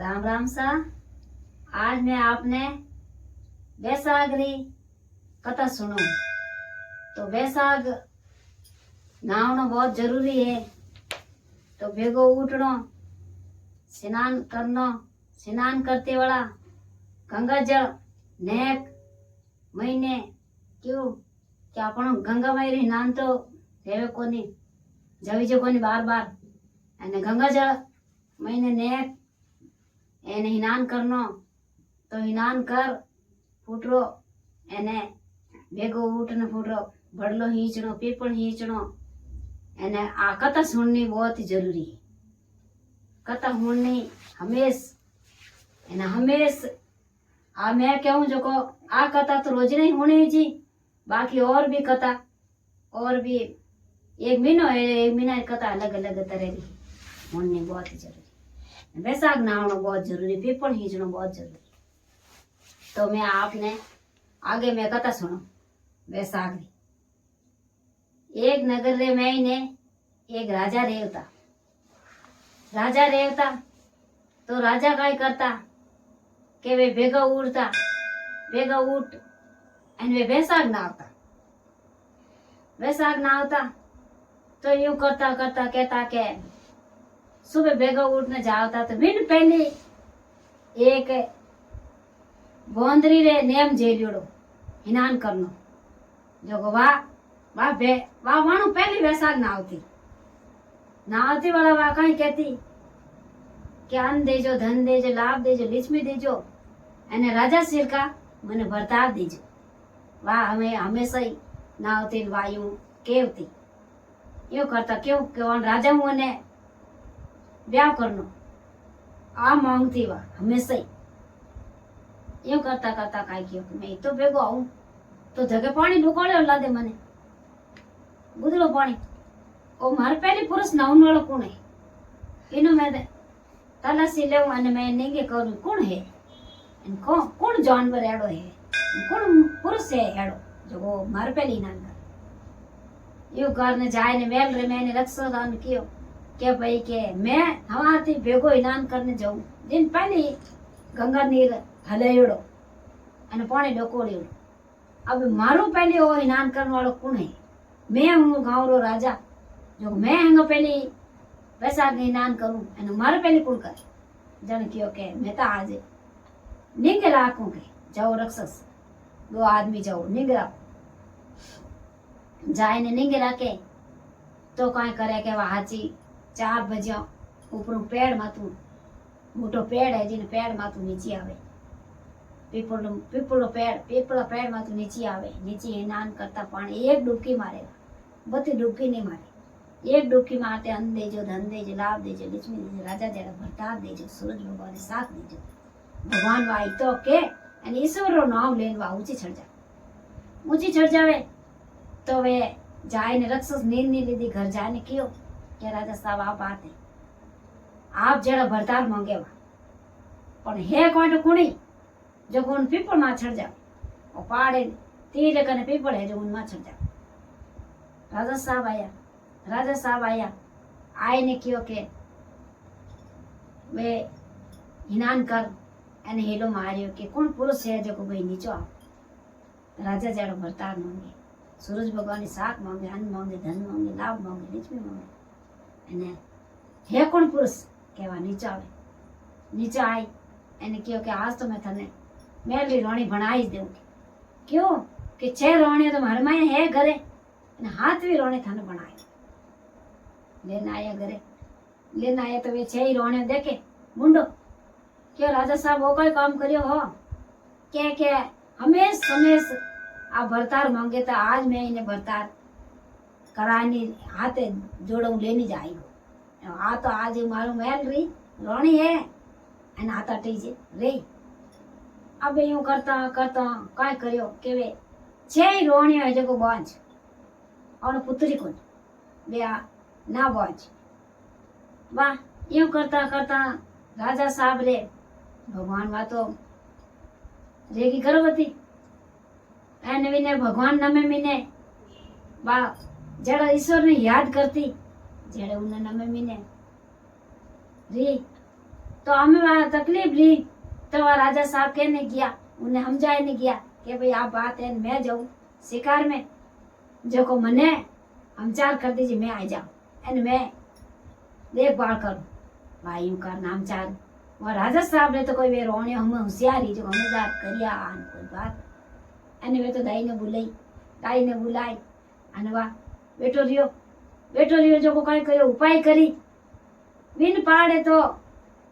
राम राम सा। आज मैं आपने बैसाख री कथा सुनो। तो बैसाख नहावनो बहुत जरूरी है। तो भेगो उठनो, स्नान करनो, स्नान करते वाला गंगा जल नेक महीने क्यों कि आपण गंगा में रही नान तो रेवे कोनी जवी जो कोनी बार बार अने गंगा जल महीने नेक એને હિનાન કરનો તો હિનાન કર ફૂટરો એને ભેગો ઉઠને ફૂટરો ભડલો हींचनो पीपल हींचनो એને આ કથા સુનની बहुत ही जरूरी है। कथा सुननी हमेश એને हमेश आ मैं कहूँ जो को आ कथा तो रोज नहीं होनी जी, बाकी और भी कथा और भी एक महीनो है, एक महीना की कथा अलग अलग तरह की होनी बहुत ही जरूरी। बैसाख नहाना बहुत जरूरी, पीपल हींचना बहुत जरूरी। तो मैं आपने आगे मैं कथा सुनो बैसाख की। एक नगर रे में ने एक राजा रेवता। राजा रेवता तो राजा काय करता के वे भेगा उठता, भेगा उठ एंड वे बैसाख नहावता। बैसाख नहावता तो यूं करता करता कहता के सुबह भेगा उठने जावता तो बिन पहले एक बोंदरी रे नेम जेलियोड़ो हिनान करनो जो वाह वाह वाह वाणु पहली बैसाख नावती वाला वाह कहीं कहती कि अन्न देजो, धन देजो, लाभ देजो, लक्ष्मी देजो अने राजा सिर का मने बर्ताव दीजो। वाह हमें हमेशा ही नावती वायु केवती यो करता क्यों कि राजा हूँ ने ब्याह करनो आ मांगती वा हमेशा ही। यूं करता करता काय कियो कि मैं तो भेगो आऊं तो जगह पानी ढुकाड़े ला दे मने गुदड़ो पानी ओ मारे पहली पुरुष नाउन वालो कौन है इनो मैं तलाशी लेऊं अने मैं नेगे करूं कौन है इन कौन जानवर एड़ो है कौन पुरुष है एड़ो जो वो मारे पहली नान कर यो करने जाए ने मेल रे मैंने रक्षादान कियो के भाई के मैं हमारी भेगो हिनान करने जाऊं दिन पहले गंगा नीर हलायोड़ो अने पानी डकोड़ियोड़ो। अब मारू पहले वो हिनान करने वालों कौन है? मैं हूँ गाँव रो राजा जो मैं हंगा पहले बैसाख हिनान करूं अने मारे पहले कौन कर जन कियो के मैं तो आज निंग राखूं के जाओ रक्षस दो आदमी जाओ निंग जाए ने निंग राखे तो कई करे के हाची 4 बजे ऊपर पेड़ माथू मोटो पेड़ है जिन पेड़ माथू नीचे आवे पीपलो पेड़ माथू नीचे आवे नीचे हिनान करता पानी एक डुबकी मारेगा बती डुबकी नहीं मारे एक डुबकी मारते अन्न देजो, धन देजो, लाभ देजो, लक्ष्मी देजो, राजा जरा भरतार देजो, सूरज भगवान साथ देजो भगवान वाई तो के अने ईश्वर रो नाम लेन वा ऊंची चढ़ जावे तो वे जाए ने रक्षस नींद नहीं लीधी घर जाए ने कियो क्या राजा साहब आप बात है आप जरा भरतार मांगे वा पण हे कोई तो कुणी जो कोन पीपल मा चढ़ जाए और पहाड़े तीर कने पीपल है जो उन मा चढ़ जाए। राजा साहब आया आए ने कियो के वे हिनान कर अने हेलो मारियो के कौन पुरुष है जो को भाई नीचो आओ। राजा जरा भरतार मांगे, सूरज भगवान साथ मांगे, अन्न मांगे, धन मांगे, लाभ मांगे, लक्ष्मी मांगे अने हे कोण पुरुष केवा नीचे आवे। नीचे आई एने कहो कि आज तो मैं थने मेरी राणी बनाई देऊं क्यों कि 6 राणी तो मारे माए है घरे अने 7वीं राणी थने बनाई लेने आया घरे लेने आया तो वे 6 राणी देखे मुंडो क्यों राजा साहब वो कोई काम करियो हो के हमेश आ भरतार मांगे तो आज मैं इन्हें भरतार करानी हाथे जोड़ू लेनी जाई आ तो आज मारू महल रही रानी है अने आता टीजे रे। अब यूं करता करता काय करियो के वे 6 रानियों है जो बांझ और पुत्री को बे ना बांझ वाह। यूं करता करता राजा साहब रे भगवान वा तो रेगी गर्भवती एने विने भगवान नमे मिने बा जड़ा ईश्वर ने याद करती जेड़े उन्हें नमे मिने री तो हमें वहाँ तकलीफ रही। तो वह राजा साहब कहने गया, उन्हें समझाने गया कि भाई आप बात है, मैं जाऊँ शिकार में, जो को मने हमचार कर दीजिए, मैं आ जाऊँ एंड मैं देखभाल करूँ। भाई का नाम चार वह राजा साहब ने तो कोई वे रोने हम होशियारी जो समझदार करिया कोई बात एने वे तो दाई ने बुलाई अने वाह बेटो रियो जो को कई कयो उपाय करी विन पाड़े तो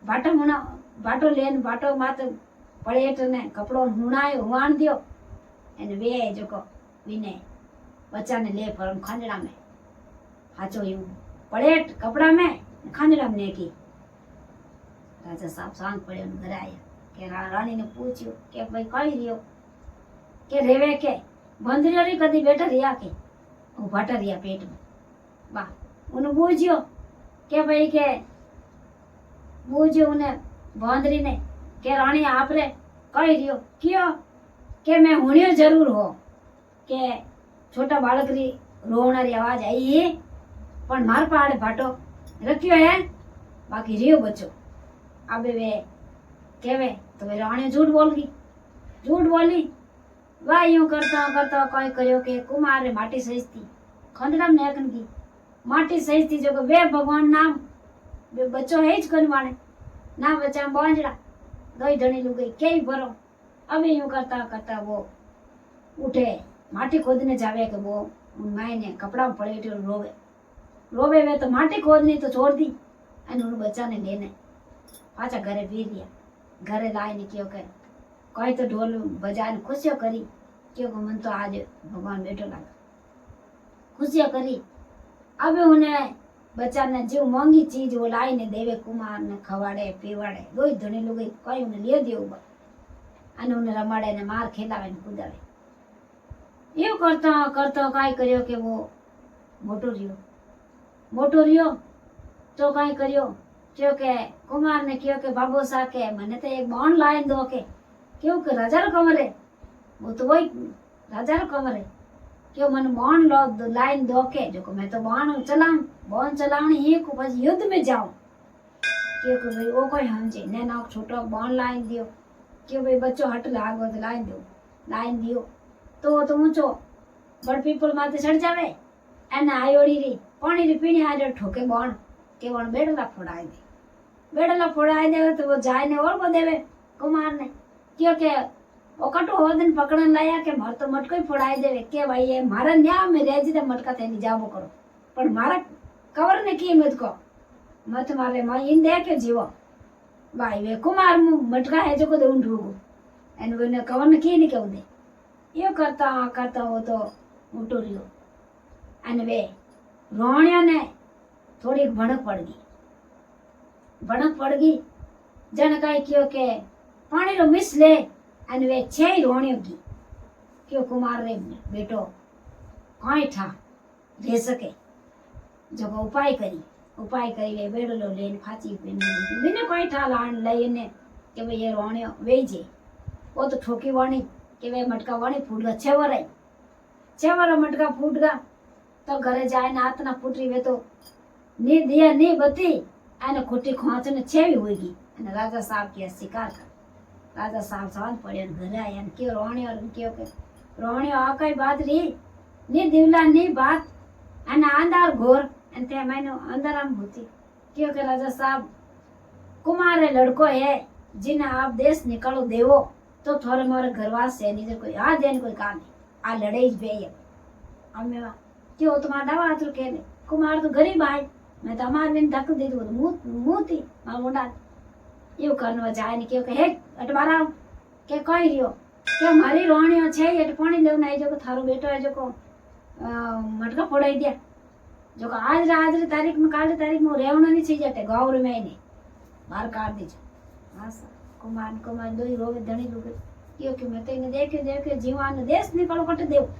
बाटो लेन बाटो मात पड़ेट ने कपड़ो हुणायो हुआण दियो एने वे जो को विने बच्चा ने ले पर खांजड़ा में हाचो यूं पड़ेट कपड़ा में खांजड़ा में की। राजा साहब सांग पड़े घर आया के रानी ने पूछ्यो के भाई कई रियो के रेवे के बंदरियो री कदी बेटा रिया के भाटा रिया पेट में वाह उन्हें बूझ्यो के भाई के बूझ्यो उन्हें बंदरी ने के रानी आप रे कई रियो क्यों के मैं हुणियो जरूर हो के छोटा बालक री रोवना री आवाज आई है पण मार पाड़े भाटो रखियो है बाकी रियो बच्चो। अबे वे केवे तो वे रानी झूठ बोली वाह यूं करता कोई करियो के कुमार रे माटी सजती खंडराम नेकन की माटी सजती जो वे भगवान नाम वे बच्चो है ज कनवाने ना बच्चा बांजड़ा गई धनी लू गई कई भरो। अबे यूं करता वो उठे माटी खोदने जावे के वो उन माई ने कपड़ा पड़े रोवे वे तो माटी खोदनी तो छोड़ दी अने उन बच्चा ने लेने पाचा घरे पी लिया। घरे लाईने क्यों के कोई तो ढोल बजाने खुशियों करी क्यों मन तो आज भगवान बैठो लगा खुशियां करी। अब उन्हें बच्चा ने जो महंगी चीज वो लाईने देवे कुमार ने खवाड़े पीवाड़े दो धनी लोग कोई उन्हें ले दियो अने उन्हें रमाड़े ने मार खेलावे ने कुदावे। यो करता काई करियो के वो मोटो रियो तो काई करियो क्यों के कुमार ने क्यों के बाबू सा के मने तो एक बाण लाइन दो के क्यों के राजा रो कमरे वो तो वही राजा रो कमरे क्यों मन बाण लो लाइन दो के जो को मैं तो बाण चलाऊं ही को बस युद्ध में जाऊं क्यों के भाई वो कोई समझे ने ना छोटो बाण लाइन दियो क्यों भाई बच्चो हट लागो तो लाइन दियो तो ऊंचो बड़ पीपल माथे चढ़ जावे एने आयोड़ी री पानी री पीणी आ ठोके बाण के वण बेड़ला फोड़ाई देवे तो वो जाय ने और को देवे कुमार ने क्योंकि वो कटो होदन पकड़न लाया के मार तो मटको ही फोड़ाई देवे के भाई ये मारा न्या में रेजी दे मटका थे नहीं जाबो करो पर मारा कवर ने की मत मारे मां इन दे के जीवो भाई वे कुमार मटका है जो को दे ढूगो एन वे कवर ने की नहीं कहू दे यो करता वो तो उठो रियो अने वे रोणिया ने थोड़ी भणक पड़ गई जन कई क्यों के पानी रो मिस ले अने वे छे रोणियो की क्यों कुमार रे बेटो कई ठा रह सके जो उपाय करी वे बेड़लो लेन फाची बिने कई ठा लान लईने के वे ये रोणियो वे जे वो तो ठोकी वाणी के वे मटका वाणी फूट गया छेवर मटका फूट गया तो घरे जाए ना हाथ ना फूटी वे तो नी दिया नी बती आने खोटी खोच ने छेवी होगी अने राजा साहब की शिकार कर राजा साहब सांझ पड़े घरे आया ने क्यों रोणियो क्यों के रोणियो आ कई बात री नी दिवला नी बात अने अंधार घोर अने ते मैंने अंदर आम होती क्यों के राजा साहब कुमार रे लड़को है जिन्हें आप देश निकालो देवो तो थोड़े मोरे घरवास से नहीं कोई आ देन कोई काम आ लड़ाई बे हमें क्यों तुम्हारा डावा हाथ के कुमार तो गरीब आए मैं तो हमारे दिन धक दे दो मुंह थी मां मुंडा यो करनो जाए ने क्यों कहे अटवारा के कही रियो के हमारी रोणियो छे एट पानी लेव नहीं जो थारो बेटो है जो को मटका फोड़ाई दिया जो आज री तारीख में काल तारीख में रेवणो नहीं छी जटे गांव रे में ने बाहर काट दीजो हां कुमार दो रोवे धणी लोग क्यों कि मैं तो इने देखे जीवान देश निकालो कट देव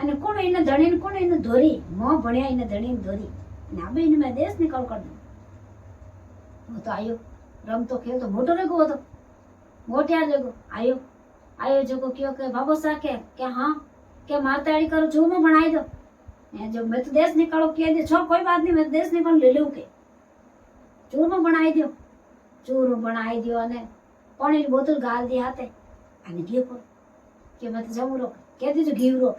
अने कोण इने धणी ने कोण इने धोरी मो भणिया इने धणी ने धोरी ना बे इने मैं देश निकाल कर दू वो तो आयो रम तो खेल तो मोटो रेगो तो मोटिया रेगो आयो जो को क्यों के बाबू सा के हां के मारताड़ी करो जो में बनाई दो ए जो मैं तो देश निकालो के दे छो कोई बात नहीं मैं देश निकाल ले लूं के चूरमा बनाई दियो चूरो बनाई दियो ने पानी की बोतल गाल दी हाथे अने गयो पर के मत जमू रोक के दी जो घी रोक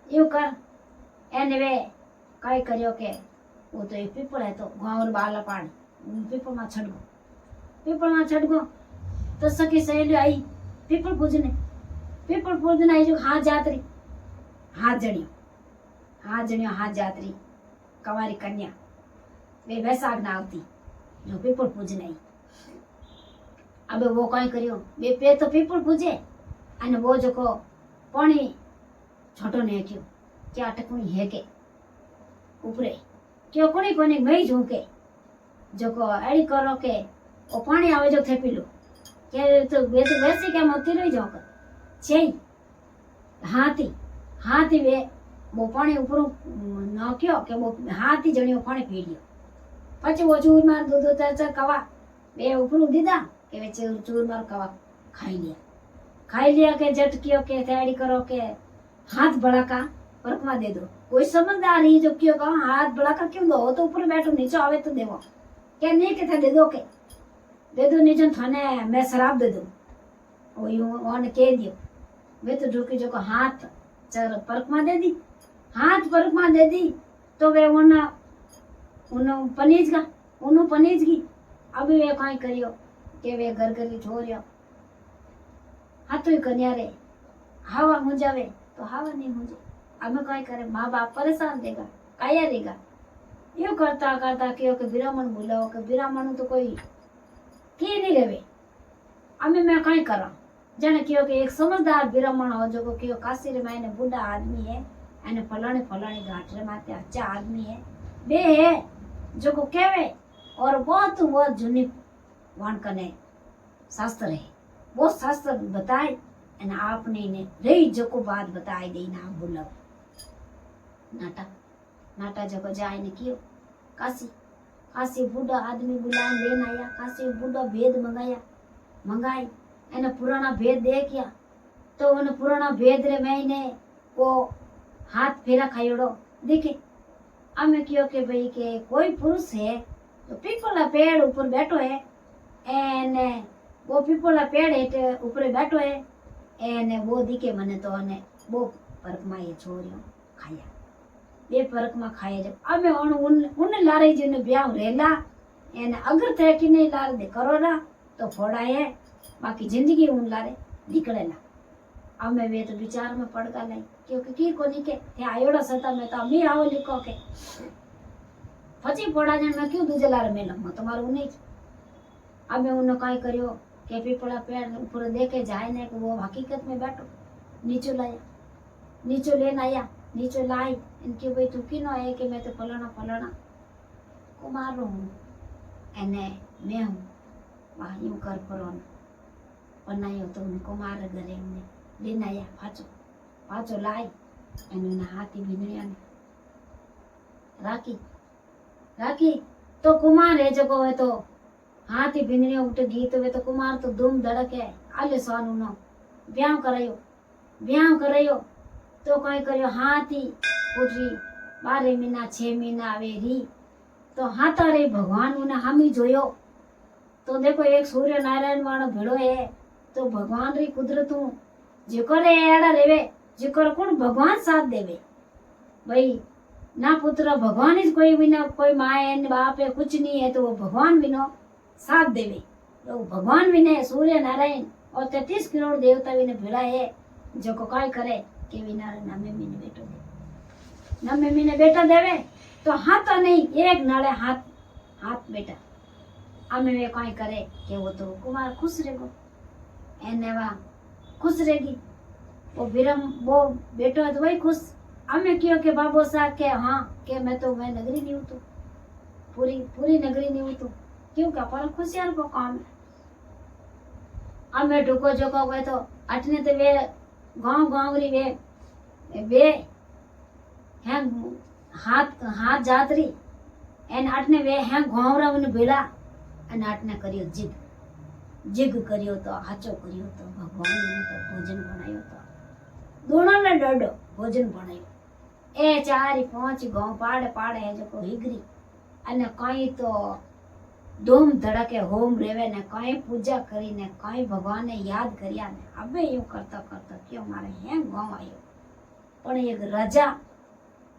यू कर एने वे कई करियो के वो तो एक पीपल है तो गांव बाला पाड़ पीपल में छड़ गो तो सखी सहेली आई पीपल पूजने आई जो हाथ जातरी हाथ जातरी कवारी कन्या वे बैसाख ना आवती जो पीपल पूजने आई अब वो कई करियो बे पे तो पीपल पूजे अने वो जो को पानी छोटो ने क्यों क्या टकुनी है के ऊपरे क्यों कोनी मई झूके जो को एड़ी करो के ओ पानी आवे जो थे पीलो के तो वैसे क्या मोती रही जाओ कर छे हाथी वे वो पानी ऊपर नाख्यो के वो हाथी जणियो पानी पी लियो પછી वो चूर मार दूध चार कवा वे ऊपर दीदा के वे चूर मार कवा खाई लिया के जट कियो के तैयारी करो के हाथ बढ़ाका परकमा दे दो कोई समझदार ही जो क्यों कहा हाथ बढ़ाकर क्यों दो तो ऊपर बैठो नीचे आवे तो देवो क्या नहीं के दे दो नीचे थाने मैं शराब दे दो वो यूं ओने कह दियो वे तो ढूकी जो को हाथ चर परकमा दे दी हाथ परकमा दे दी तो वे उन पनीज गई अभी वे कहीं करियो के वे गरगरी छोरियो हाथों कन्या रे हवा मुंजावे तो हवा नहीं मुंजे अब कहीं करे माँ बाप परेशान देगा काया देगा यो करता करता क्यों के बिरामण बुलाओ के बिरामण तो कोई की नहीं रेवे अमे मैं कहीं करा जाने क्यों के एक समझदार बिरामण हो जो को क्यों काशी रे मायने बूढ़ा आदमी है अने फलाने घाट रे माते अच्छा आदमी है बे है जो को कहवे और बहुत जूनी वाण कने शास्त्र है वो शास्त्र बताए अने आपने ने रही जो को बात बताई दे ना बोलो नाटा जो को जाए ने कियो काशी बूढ़ा आदमी बुलाए लेन आया काशी बूढ़ा भेद मंगाई एने पुराना भेद देखिया तो उन पुराना भेद रे मैंने वो हाथ फेरा खायोड़ो देखे अमे कियो के भाई के कोई पुरुष है तो पीपला पेड़ ऊपर बैठो है एने वो पीपला पेड़ हेठे ऊपर बैठो है एने वो दिखे मने तो अने वो परकमा ये छोरियो खाया बे परकमा खाए जब अमे उन लारे जी ने ब्याह रेला एने अगर थे कि नहीं लार दे करोरा तो फोड़ा है बाकी जिंदगी उन लारे निकलेला अमे वे तो विचार में पड़ गए क्योंकि की को निके ते आयोड़ा सता में तो अमी आओ लिखो के પછી પોડા જણ में क्यों दूजे लारे मेलो में तुम्हारो नहीं अबे उन्होंने कई करियो के पीपड़ा पेड़ ऊपर देखे जाए ने कि वो हकीकत में बैठो नीचो लेन आया नीचो लाई इनके भाई तू की है कि मैं तो फलाना कुमार हूँ एने मैं हूँ वाह यूं कर परोन बनायो तो उन कुमार घरे हमने लेन आया पाचो लाई एने हाथी बिनरिया ने राखी तो कुमार है जो है तो हाथी बिनरिया उठे गीत वे तो कुमार तो धूम धड़क है आले सोनू नो ब्याह करायो तो कई करियो हाथी उठी 12 महीना 6 महीना आवे री तो हाथा रे भगवान उन्हें हामी जोयो तो देखो एक सूर्य नारायण वाणो भेड़ो है तो भगवान री कुदरतू जिको रे एड़ा रेवे जिको कौन भगवान साथ देवे भाई ना पुत्र भगवान ही कोई भी ना कोई माँ है बाप है कुछ नहीं है तो वो भगवान भी नो साथ देवे तो भगवान भी ने सूर्य नारायण और 33 करोड़ देवता भी ने भिड़ा है जो को काय करे के विना नमे मीने बेटा देवे तो हाथ नहीं एक नाले हाथ बेटा आमे वे काय करे के वो तो कुमार खुश रहेगो एने वा खुश रहेगी वो वो बेटो तो वही खुश अमे क्यों के बाबो सा के हाँ के मैं नगरी नहीं हूँ तो पूरी नगरी नहीं हूँ तो क्यों क्या पर खुशियार को काम है अमे ढुको जोको गए तो अटने तो वे गांव री वे हैं हाथ जातरी एन अटने वे हैं गांवरा उन बेड़ा एन अटने करियो जिग करियो तो हाचो करियो तो भगवान ने तो भोजन बनायो तो दोनों ने डडो भोजन बनायो ए 4-5 गांव पाड़े है जो को हिगरी अने कई तो ધૂમ ધડકે હોમ રેવે ને કઈ પૂજા કરીને કઈ ભગવાનને યાદ કર્યા ને હવે એવું કરતા કરતા કયો મારે હેમ ગામ આવ્યો પણ એક રજા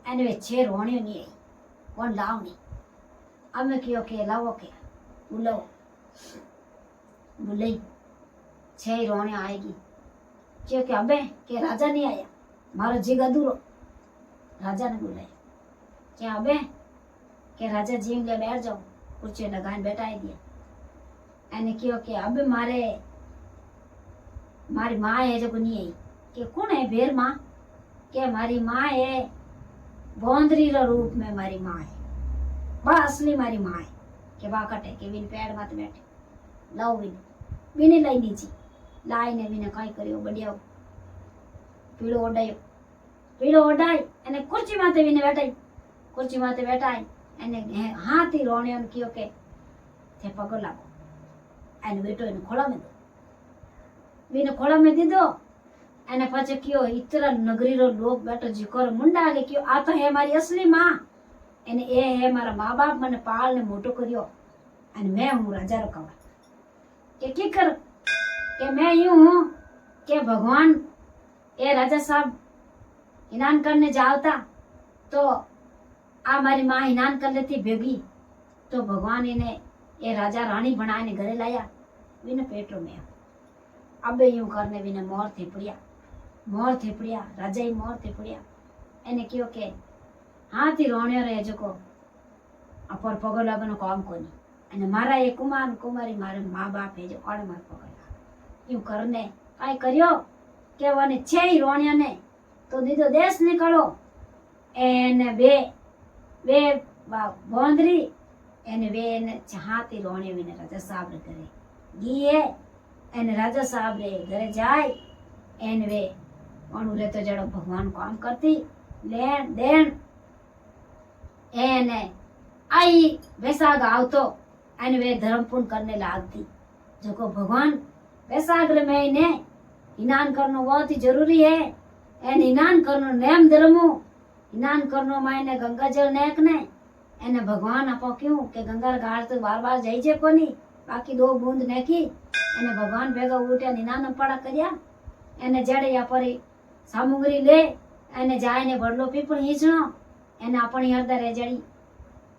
એને છે રોણ્યો નહીં કોણ લાવની અમે કયો કે લાવો કે બોલાવો બોલાઈ છે રોણ્યો આવી ગઈ કયો કે અબે કે રાજા નહીં આયા મારો જીગ અધૂરો રાજાને બોલાય કે અબે કે રાજા જીમ લે બેઠ જાઓ ખુરશી લગાવીને બેઠાઈ દે એને કયો કે અબે મારી माँ है जो नहीं आई कि कौन है भेर माँ के मारी माँ है बोंदरी रो रूप में मारी माँ है बा असली मारी माँ है के बा कटे के विन पेड़ मत बैठे लाओ विन विने लाई नीची लाई ने विने काई करियो बढ़िया पीड़ो ओडाई एने कुर्सी माते विने बैठाई कुर्सी माते बैठाई एने हाथी रोणियों कियो के थे पगो लागो एने बेटो एने खोला में दो बीने खोला में दीदो एने पाछे क्यों इतना नगरी रो लोग बैठो जिकोर मुंडा आगे क्यों आ तो है मारी असली माँ एने ए है मारा माँ बाप मने पाल ने मोटो करियो एने मैं हूँ राजा रो कवा के की कर के मैं यूं हूँ के भगवान ए राजा साहब हिनान करने जावता तो आ मारी माँ हिनान कर लेती भेगी तो भगवान इन्हें ए राजा रानी बनाने घरे लाया बिना पेटो में अबे यूं करने बिना मोर थेपड़िया राजा ही मोर थेपड़िया एने क्यों के हाथी रोण्यो रहे जो को अपर पगो लागनो काम कोनी एने मारा ये कुमार कुमारी मारे माँ बाप है जो और मार पगो लाग यूं करने काई करियो के वने छे ही रोण्या ने तो दीदो देश निकलो एने वे बोंदरी एने वे एने हाथी रोण्यो विने राजा साहब रे करे गीए एने राजा साहब रे घरे जाए एन वे रे तो जड़ो भगवान काम करती लेन देन एने आई बैसाग आवतो एन वे धर्म पुण्य करने लागती जो को भगवान बैसाग रे महीने स्नान करनो बहुत ही जरूरी है एन स्नान करनो नेम धर्मो स्नान करनो मायने गंगा जल नेक ने एने भगवान आपो क्यों के गंगा घाट तो बार बार जाई जे कोनी बाकी 2 बूंद नेकी एने भगवान भेगा उठ्या निनान पड़ा कर्या एने जड़े या परी सामुग्री ले एने जाय ने बड़लो पीपल हीचणो एने अपनी हरदा रेजड़ी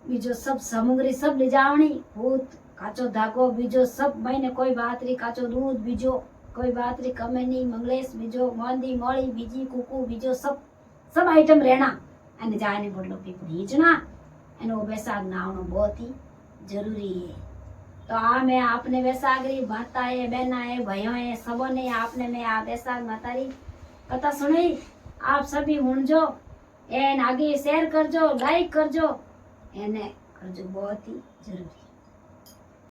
बीजो सब सामुग्री सब ले जावणी भूत काचो धागो बीजो सब महीने कोई बातरी काचो दूध बीजो कोई बातरी कमेनी मंगलेश बीजो मोंदी मोड़ी बीजी कुकू बीजो सब आइटम रहना एने जाय ने बड़लो पीपल हीचणा एने वो बैसाख नावनो बहुत ही जरूरी है। तो आ मैं आपने बैसागरी माता है बहना है भाइयों है सबों ने आपने मैं आ बैसाख मातारी कथा सुनी आप सभी हुणजो एन आगे शेयर करजो लाइक करजो एने करजो बहुत ही जरूरी।